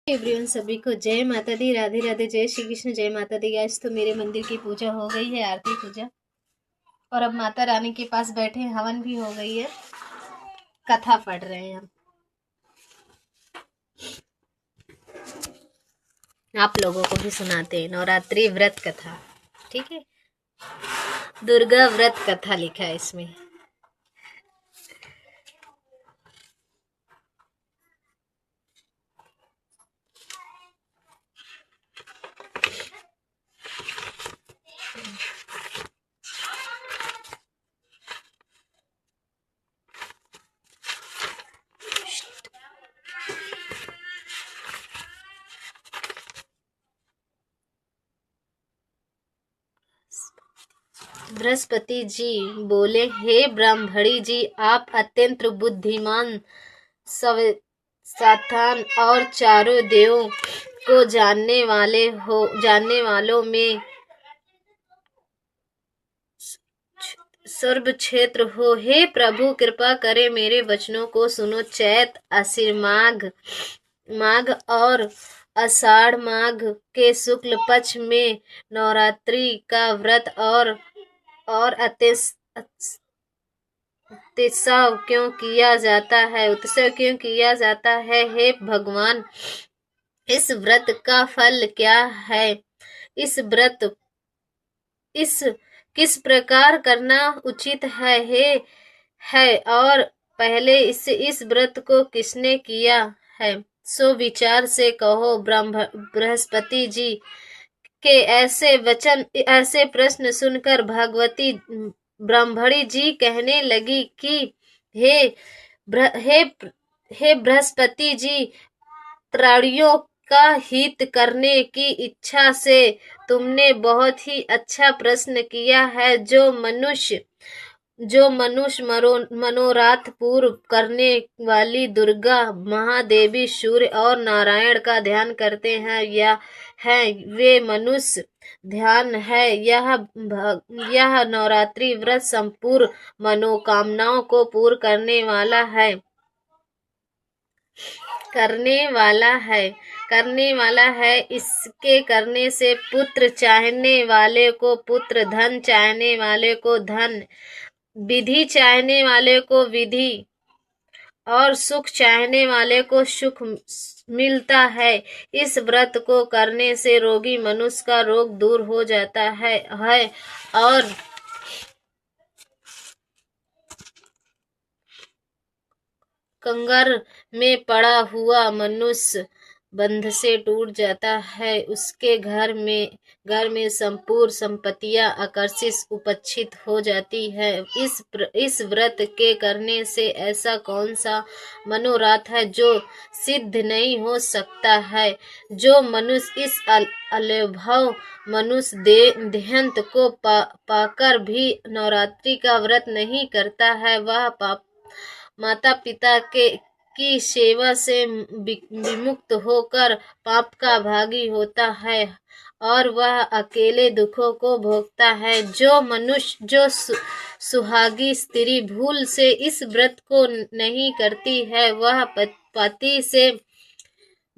Everyone, सभी को जय माता दी, राधे राधे, जय श्री कृष्ण, जय माता दी। आज तो मेरे मंदिर की पूजा हो गई है, आरती पूजा, और अब माता रानी के पास बैठे हैं, हवन भी हो गई है, कथा पढ़ रहे हैं हम। आप लोगों को भी सुनाते हैं नवरात्रि व्रत कथा। ठीक है, दुर्गा व्रत कथा लिखा है इसमें। बृहस्पति जी बोले, हे ब्राह्मणी जी, आप अत्यंत बुद्धिमान, सावधान और चारों देवों को जानने वालों में सर्व क्षेत्र हो। हे प्रभु, कृपा करे मेरे वचनों को सुनो। चैत, आश्विन माघ और आषाढ़ माघ के शुक्ल पक्ष में नवरात्रि का व्रत और उत्सव क्यों किया जाता है? हे भगवान, इस व्रत का फल क्या है? इस व्रत किस प्रकार करना उचित है और पहले इस व्रत को किसने किया है? सो विचार से कहो। बृहस्पति जी के ऐसे प्रश्न सुनकर भगवती ब्राह्मणी जी कहने लगी कि हे बृहस्पति जी, प्राणियों का हित करने की इच्छा से तुमने बहुत ही अच्छा प्रश्न किया है। जो मनुष्य मनोरथ पूर्ण करने वाली दुर्गा महादेवी, सूर्य और नारायण का ध्यान करते हैं वे मनुष्य ध्यान है। यह नवरात्रि व्रत संपूर्ण मनोकामनाओं को पूर्ण करने वाला है। इसके करने से पुत्र चाहने वाले को पुत्र, धन चाहने वाले को धन, विधि चाहने वाले को विधि और सुख चाहने वाले को सुख मिलता है। इस व्रत को करने से रोगी मनुष्य का रोग दूर हो जाता है और कंगाल में पड़ा हुआ मनुष्य बंध से टूट जाता है। उसके घर में संपूर्ण संपत्तियां आकर्षित उपस्थित हो जाती है। इस व्रत के करने से ऐसा कौन सा मनोरथ है जो सिद्ध नहीं हो सकता है? जो मनुष्य इस अलौकिक मनुष्य देहांत को पाकर भी नवरात्रि का व्रत नहीं करता है, वह माता पिता की सेवा से विमुक्त होकर पाप का भागी होता है और वह अकेले दुखों को भोगता है। जो सुहागी स्त्री भूल से इस व्रत को नहीं करती है, वह पति से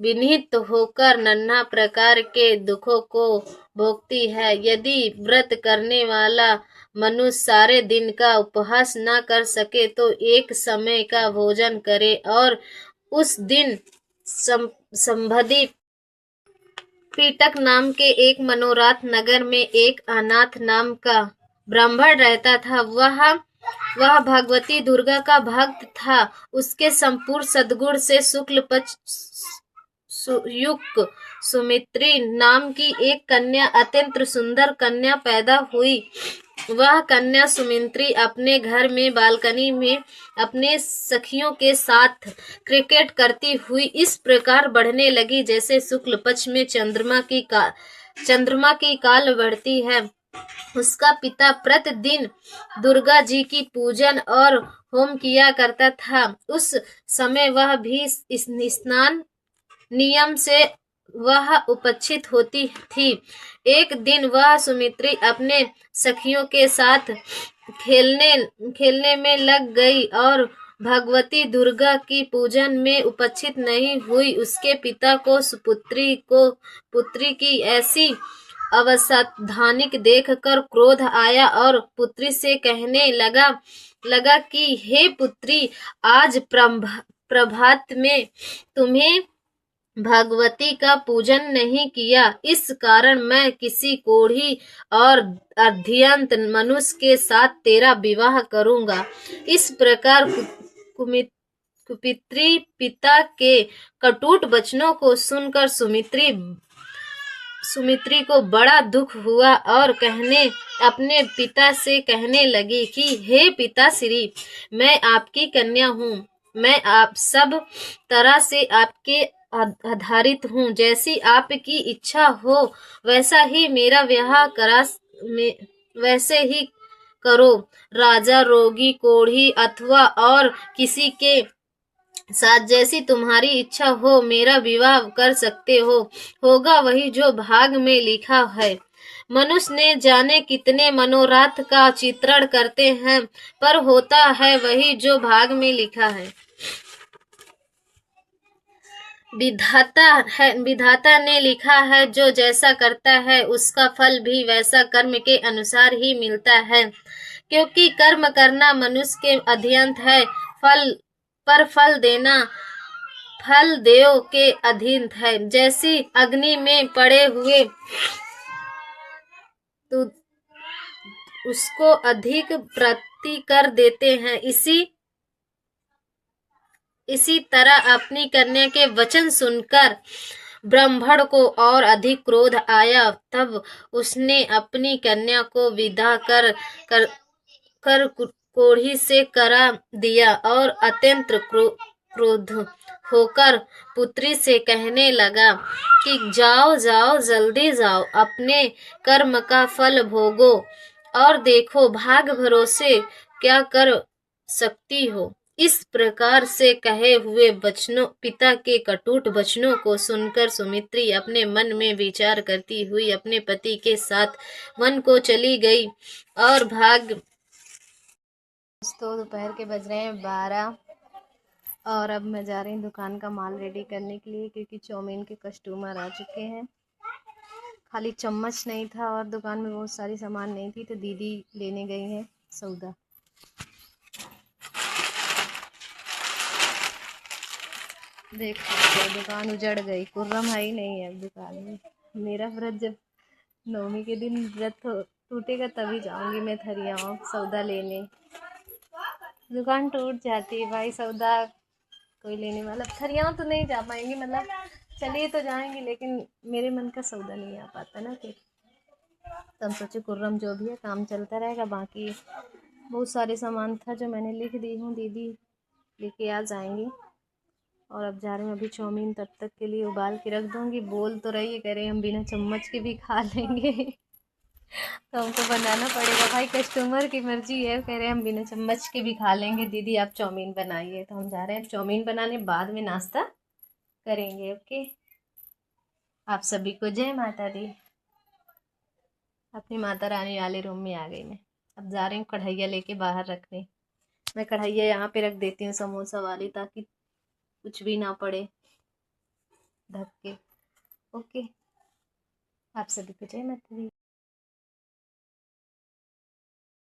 विनिहित होकर नाना प्रकार के दुखों को भोगती है। यदि व्रत करने वाला मनुष्य सारे दिन का उपवास न कर सके तो एक समय का भोजन करे और उस दिन संबंधी पीटक नाम के एक मनोरथ नगर में एक अनाथ नाम का ब्राह्मण रहता था। वह भगवती दुर्गा का भक्त था। उसके संपूर्ण सद्गुण से शुक्ल पक्ष युक्त सुमित्री नाम की एक कन्या, अत्यंत सुंदर कन्या पैदा हुई। वह कन्या सुमित्री अपने घर में बालकनी में अपने सखियों के साथ क्रिकेट करती हुई इस प्रकार बढ़ने लगी जैसे शुक्ल पक्ष में चंद्रमा की काल बढ़ती है। उसका पिता प्रतिदिन दुर्गा जी की पूजन और होम किया करता था। उस समय वह भी स्नान नियम से वह उपस्थित होती थी। एक दिन वह सुमित्री अपने सखियों के साथ खेलने में लग गई और भगवती दुर्गा की पूजन में उपस्थित नहीं हुई। उसके पिता को पुत्री की ऐसी अवसावधानिक देखकर क्रोध आया और पुत्री से कहने लगा कि हे पुत्री, आज प्रभात में तुम्हें भगवती का पूजन नहीं किया, इस कारण मैं किसी कोढ़ी और अध्यंत मनुष्य के साथ तेरा विवाह करूंगा। इस प्रकार कुपित्री पिता के कटुट वचनों को सुनकर सुमित्री को बड़ा दुख हुआ और अपने पिता से कहने लगी कि हे पिताश्री, मैं आपकी कन्या हूँ। मैं आप सब तरह से आपके आधारित हूँ। जैसी आपकी इच्छा हो वैसा ही मेरा विवाह वैसे ही करो। राजा, रोगी, कोढ़ी अथवा और किसी के साथ जैसी तुम्हारी इच्छा हो मेरा विवाह कर सकते हो। होगा वही जो भाग में लिखा है। मनुष्य ने जाने कितने मनोरथ का चित्रण करते हैं, पर होता है वही जो भाग में लिखा है। विधाता ने लिखा है, जो जैसा करता है उसका फल भी वैसा कर्म के अनुसार ही मिलता है। क्योंकि कर्म करना मनुष्य के अधीन है, फल देना फल देव के अधीन है। जैसी अग्नि में पड़े हुए तो उसको अधिक प्रति कर देते हैं, इसी तरह अपनी कन्या के वचन सुनकर ब्राह्मण को और अधिक क्रोध आया। तब उसने अपनी कन्या को विदा कर कोढ़ी से करा दिया और अत्यंत क्रोध होकर पुत्री से कहने लगा कि जाओ जल्दी जाओ, अपने कर्म का फल भोगो और देखो भाग भरोसे क्या कर सकती हो। इस प्रकार से कहे हुए पिता के कटुट वचनों को सुनकर सुमित्री अपने मन में विचार करती हुई अपने पति के साथ वन को चली गई और दोस्तों दोपहर के बज रहे हैं 12 और अब मैं जा रही हूँ दुकान का माल रेडी करने के लिए, क्योंकि चाउमीन के कस्टमर आ चुके हैं। खाली चम्मच नहीं था और दुकान में बहुत सारी सामान नहीं थी, तो दीदी लेने गई हैं सौदा। देख सकते हो दुकान उजड़ गई, कुर्रम है ही नहीं है दुकान में। मेरा व्रत जब 9वीं के दिन व्रत टूटेगा तभी जाऊंगी मैं थरियाओं सौदा लेने। दुकान टूट जाती है भाई, सौदा कोई लेने वाला। थरियाओं तो नहीं जा पाएंगे, मतलब चलिए तो जाएंगे, लेकिन मेरे मन का सौदा नहीं आ पाता ना फिर। तो हम सोचे कुर्रम जो भी है काम चलता रहेगा। बाकी बहुत सारे सामान था जो मैंने लिख दी हूँ, दीदी लेके आ जाएंगी। और अब जा रहे हैं अभी चाउमीन तब तक के लिए उबाल के रख दूँगी। बोल तो रही है, कह रहे हम बिना चम्मच के भी खा लेंगे तो हमको बनाना पड़ेगा भाई, कस्टमर की मर्जी है। कह रहे हम बिना चम्मच के भी खा लेंगे, दीदी आप चाउमीन बनाइए। तो हम जा रहे हैं चाउमीन बनाने, बाद में नाश्ता करेंगे। ओके, आप सभी को जय माता दी। अपनी माता रानी वाले रूम में आ गई मैं। अब जा रही हूँ कढ़ैया लेके बाहर रखने। मैं कढ़ैया यहाँ पे रख देती हूँ समोसा वाली, ताकि कुछ भी ना पड़े ढक के। ओके, आप सभी को जय माता दी।